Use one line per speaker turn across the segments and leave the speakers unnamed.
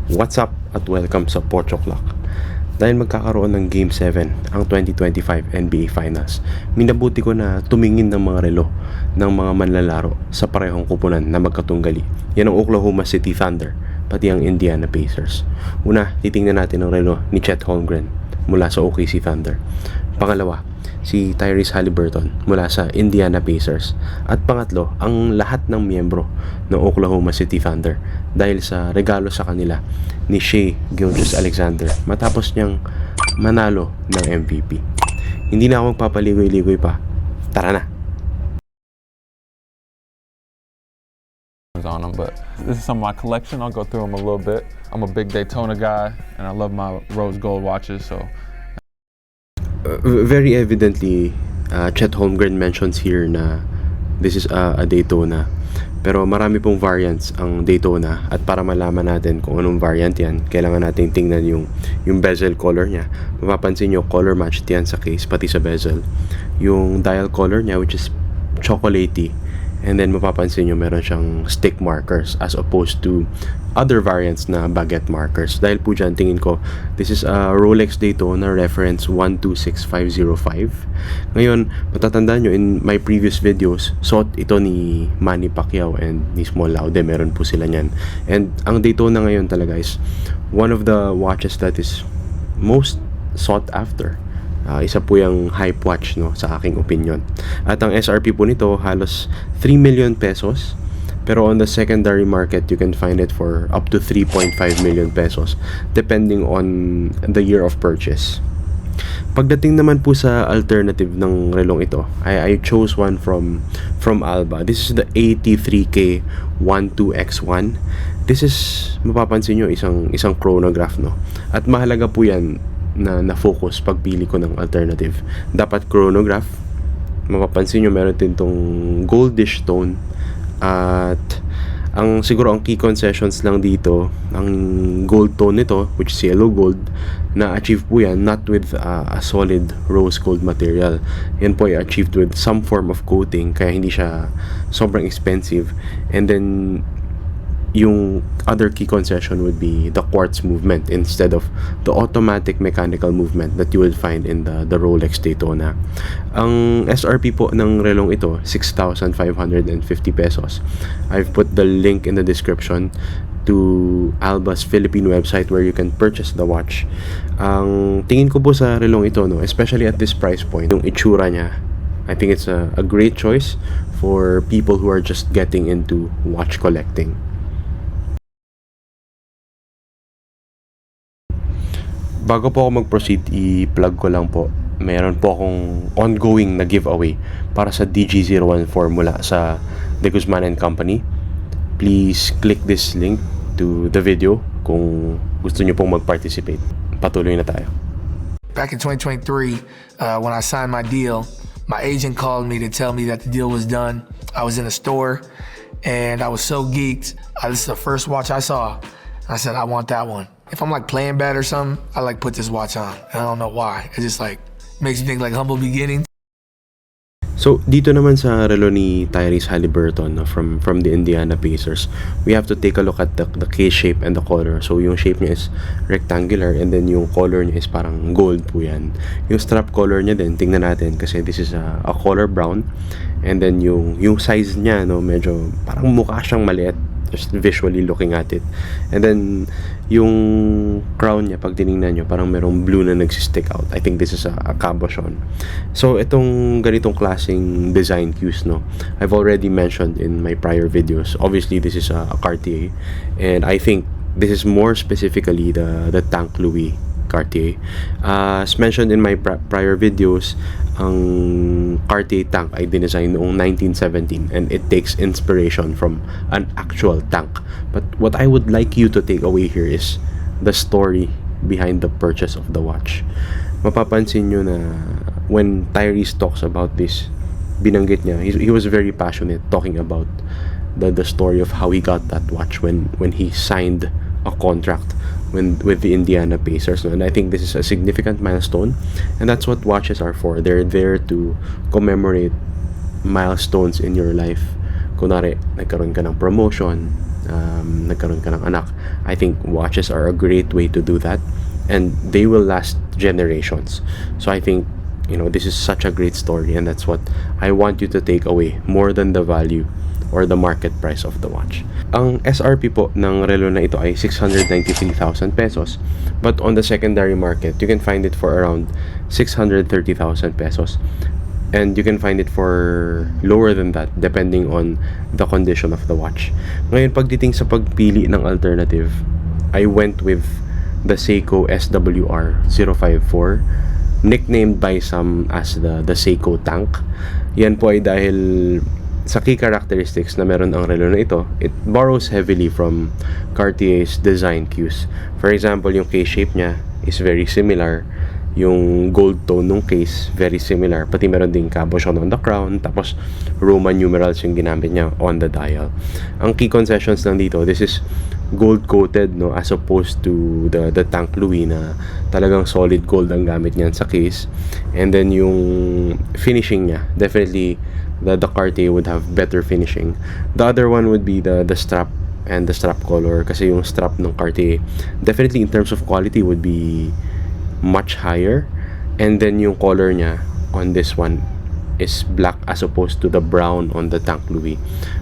What's up at welcome sa Pocho Clock. Dahil magkakaroon ng Game 7 ang 2025 NBA Finals, minabuti ko na tumingin ng mga relo ng mga manlalaro sa parehong kupunan na magkatunggali. Yan ang Oklahoma City Thunder, pati ang Indiana Pacers. Una, titingnan natin ang relo ni Chet Holmgren mula sa OKC Thunder. Pangalawa, si Tyrese Haliburton mula sa Indiana Pacers. At pangatlo, ang lahat ng miyembro ng Oklahoma City Thunder dahil sa regalo sa kanila ni Shai Gilgeous-Alexander matapos niyang manalo ng MVP. Hindi na ako magpapaligoy-ligoy pa. Tara na!
On them, but this is some of my collection. I'll go through them a little bit. I'm a big Daytona guy, and I love my rose gold watches. So,
very evidently, Chet Holmgren mentions here na this is a Daytona. Pero marami pong variants ang Daytona, at para malaman natin kung anong variant yan, kailangan natin tingnan yung bezel color niya. Mapapansin nyo, color matched yan sa case, pati sa bezel. Yung dial color niya, which is chocolatey. And then mapapansin nyo meron siyang stick markers as opposed to other variants na baguette markers. Dahil po dyan, tingin ko, this is a Rolex Daytona reference 126505. Ngayon, matatandaan nyo, in my previous videos, suot ito ni Manny Pacquiao and mismo meron po sila nyan. And ang Daytona ngayon talaga is one of the watches that is most sought after. Isa po yung hype watch, no, sa aking opinion. At ang SRP po nito halos 3 million pesos. Pero on the secondary market, you can find it for up to 3.5 million pesos depending on the year of purchase. Pagdating naman po sa alternative ng relong ito, I chose one from Alba. This is the 83K 12X1. This is, mapapansin nyo, isang chronograph, no. At mahalaga po yan na focus pagpili ko ng alternative. Dapat chronograph. Mapapansin nyo meron din tong goldish tone. At siguro ang key concessions lang dito, ang gold tone nito, which is yellow gold, na achieve po yan not with a solid rose gold material. Yan po ay achieved with some form of coating, kaya hindi siya sobrang expensive. And then yung other key concession would be the quartz movement instead of the automatic mechanical movement that you would find in the Rolex Daytona. Ang SRP po ng relong ito, 6,550 pesos. I've put the link in the description to Alba's Philippine website where you can purchase the watch. Ang tingin ko po sa relong ito, no, especially at this price point, yung hitsura niya, I think it's a great choice for people who are just getting into watch collecting. Bago po ako mag-proceed, i-plug ko lang po. Meron po akong ongoing na giveaway para sa DG01 formula sa De Guzman & Company. Please click this link to the video kung gusto nyo pong mag-participate. Patuloy na tayo.
Back in 2023, when I signed my deal, my agent called me to tell me that the deal was done. I was in a store, and I was so geeked. This is the first watch I saw. I said, I want that one. If I'm like playing bad or something, I like put this watch on. And I don't know why. It just like makes me think like humble beginnings.
So, dito naman sa relo ni Tyrese Haliburton, no, from the Indiana Pacers, we have to take a look at the case shape and the color. So, yung shape niya is rectangular, and then yung color niya is parang gold po yan. Yung strap color niya din, tingnan natin kasi this is a color brown. And then yung size niya, no, medyo parang mukha siyang maliit just visually looking at it. And then yung crown niya, pag tinignan nyo, parang merong blue na nagsistick out. I think this is a cabochon. So itong ganitong klaseng design cues, no, I've already mentioned in my prior videos. Obviously this is a Cartier, and I think this is more specifically the Tank Louis Cartier. As mentioned in my prior videos, ang Cartier tank ay dinesign noong 1917, and it takes inspiration from an actual tank. But what I would like you to take away here is the story behind the purchase of the watch. Mapapansin nyo na when Tyrese talks about this, binanggit niya, he was very passionate talking about the story of how he got that watch when he signed a contract with the Indiana Pacers. And I think this is a significant milestone, and that's what watches are for. They're there to commemorate milestones in your life. Kunwari, nagkaroon ka ng promotion, nagkaroon ka ng anak. I think watches are a great way to do that, and they will last generations. So I think, this is such a great story, and that's what I want you to take away more than the value or the market price of the watch. Ang SRP po ng relo na ito ay 693,000 pesos, but on the secondary market you can find it for around 630,000 pesos, and you can find it for lower than that depending on the condition of the watch. Ngayon, pagdating sa pagpili ng alternative, I went with the Seiko SWR 054, nicknamed by some as the Seiko tank. Yan po ay dahil sa key characteristics na meron ang relo na ito, it borrows heavily from Cartier's design cues. For example, yung case shape niya is very similar. Yung gold tone ng case, very similar. Pati meron ding cabochon on the crown, tapos Roman numerals yung ginamit niya on the dial. Ang key concessions lang dito, this is gold coated, no, as opposed to the Tank Louis na talagang solid gold ang gamit niyan sa case. And then yung finishing niya, definitely the Cartier would have better finishing. The other one would be the strap and the strap color, kasi yung strap ng Cartier definitely in terms of quality would be much higher, and then yung color niya on this one is black as opposed to the brown on the Tank Louis.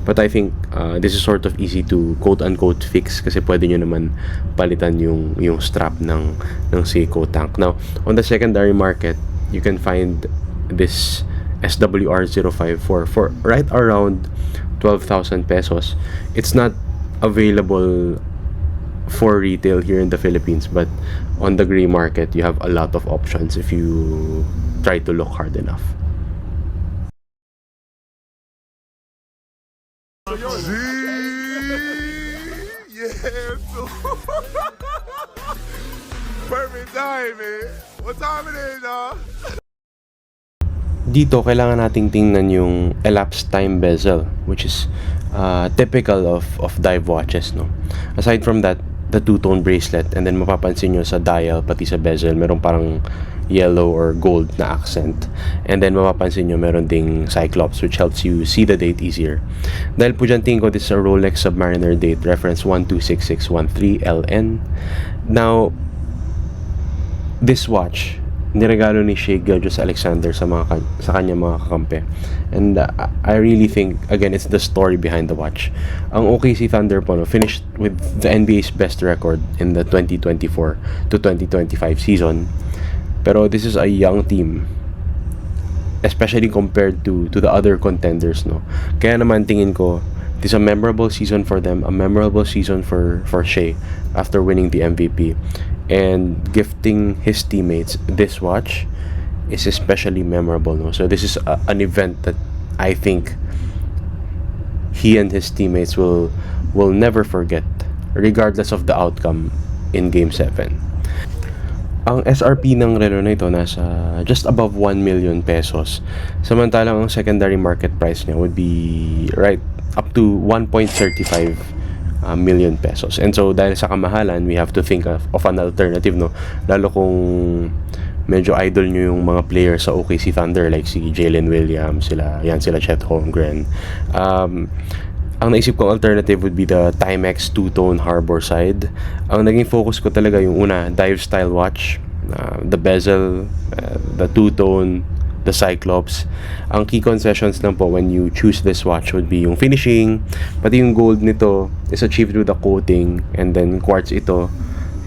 But I think this is sort of easy to quote-unquote fix, kasi pwede nyo naman palitan yung strap ng Seiko Tank. Now, on the secondary market, you can find this SWR 054 for right around 12,000 pesos. It's not available for retail here in the Philippines, but on the gray market you have a lot of options if you try to look hard enough.
Perfect time, man. What time it is, dog?
Dito, kailangan nating tingnan yung elapsed time bezel, which is typical of dive watches, no? Aside from that, the two-tone bracelet, and then mapapansin nyo sa dial, pati sa bezel, meron parang yellow or gold na accent. And then mapapansin nyo meron ding cyclops, which helps you see the date easier. Dahil po dyan, tingin ko this is a Rolex Submariner date, reference 126613LN. Now, this watch, niregalo ni Shea Gilgeous-Alexander sa kanya mga kakampi. And I really think, again, it's the story behind the watch. Ang OKC Thunder po, finished with the NBA's best record in the 2024 to 2025 season. Pero this is a young team, especially compared to the other contenders, no? Kaya naman tingin ko, this is a memorable season for them, a memorable season for Shea after winning the MVP. And gifting his teammates this watch is especially memorable, no? So this is an event that I think he and his teammates will never forget, regardless of the outcome in Game 7. Ang SRP ng relo na ito nasa just above 1 million pesos. Samantalang ang secondary market price niya would be right up to 1.35 million pesos. And so dahil sa kamahalan, we have to think of an alternative, no? Lalo kung medyo idol nyo yung mga players sa OKC Thunder like si Jalen Williams, sila Chet Holmgren. Ang naisip kong alternative would be the Timex two-tone Harborside. Ang naging focus ko talaga yung una, dive style watch, the bezel, the two-tone, the cyclops. Ang key concessions lang po when you choose this watch would be yung finishing, pati yung gold nito is achieved through the coating, and then quartz ito,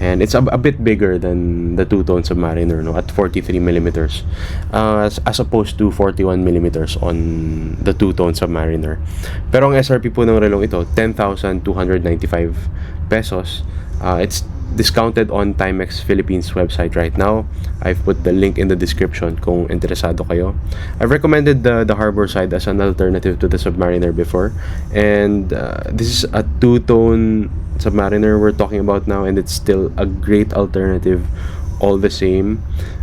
and it's a bit bigger than the two-tone Submariner, no, at 43 millimeters as opposed to 41 millimeters on the two-tone Submariner. Pero ang SRP po ng relong ito, 10,295 pesos. It's discounted on Timex Philippines website right now. I've put the link in the description kung interesado kayo. I've recommended the Harborside as an alternative to the Submariner before, and this is a two-tone Submariner we're talking about now, and it's still a great alternative all the same.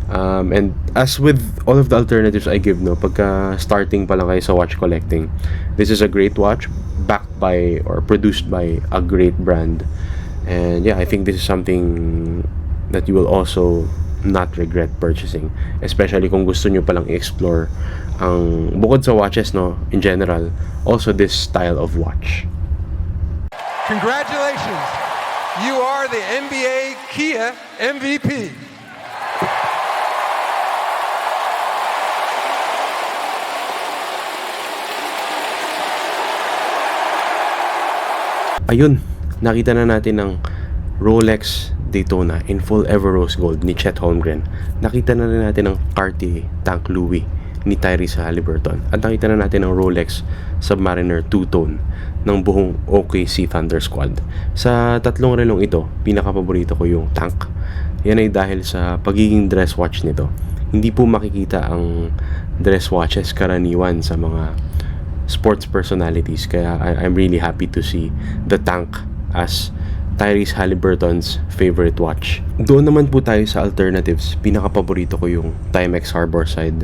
And as with all of the alternatives I give, no, pagka starting pa lang kayo sa watch collecting, this is a great watch backed by or produced by a great brand. And yeah, I think this is something that you will also not regret purchasing, especially kung gusto nyo palang i-explore ang bukod sa watches, no, in general, also this style of watch.
Congratulations. You are the NBA Kia MVP.
Ayun, nakita na natin ang Rolex Daytona in full ever rose gold ni Chet Holmgren. Nakita na rin natin ang Cartier Tank Louis ni Tyrese Haliburton. At nakita na natin ang Rolex Submariner two-tone ng buong OKC Thunder Squad. Sa tatlong relong ito, pinaka-paborito ko yung Tank. Yan ay dahil sa pagiging dress watch nito. Hindi po makikita ang dress watches karaniwan sa mga sports personalities. Kaya I'm really happy to see the Tank as Tyrese Haliburton's favorite watch. Doon naman po tayo sa alternatives. Pinaka-paborito ko yung Timex Harborside.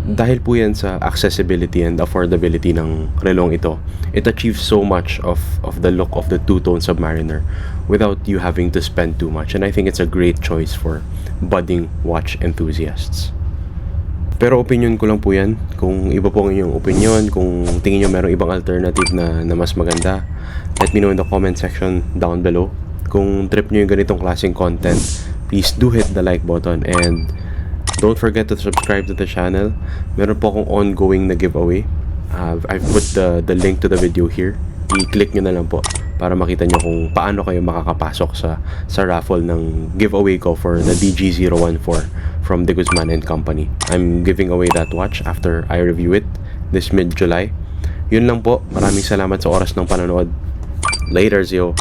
Dahil po yan sa accessibility and affordability ng relong ito. It achieves so much of the look of the two-tone Submariner without you having to spend too much. And I think it's a great choice for budding watch enthusiasts. Pero opinion ko lang po yan. Kung iba po ang inyong opinion, kung tingin nyo merong ibang alternative na mas maganda, let me know in the comment section down below. Kung trip nyo yung ganitong klaseng content, please do hit the like button and don't forget to subscribe to the channel. Meron po akong ongoing na giveaway. I've put the link to the video here. I-click nyo na lang po para makita nyo kung paano kayo makakapasok sa raffle ng giveaway ko for the DG014 from De Guzman & Company. I'm giving away that watch after I review it this mid-July. Yun lang po. Maraming salamat sa oras ng panonood. Later, Zio.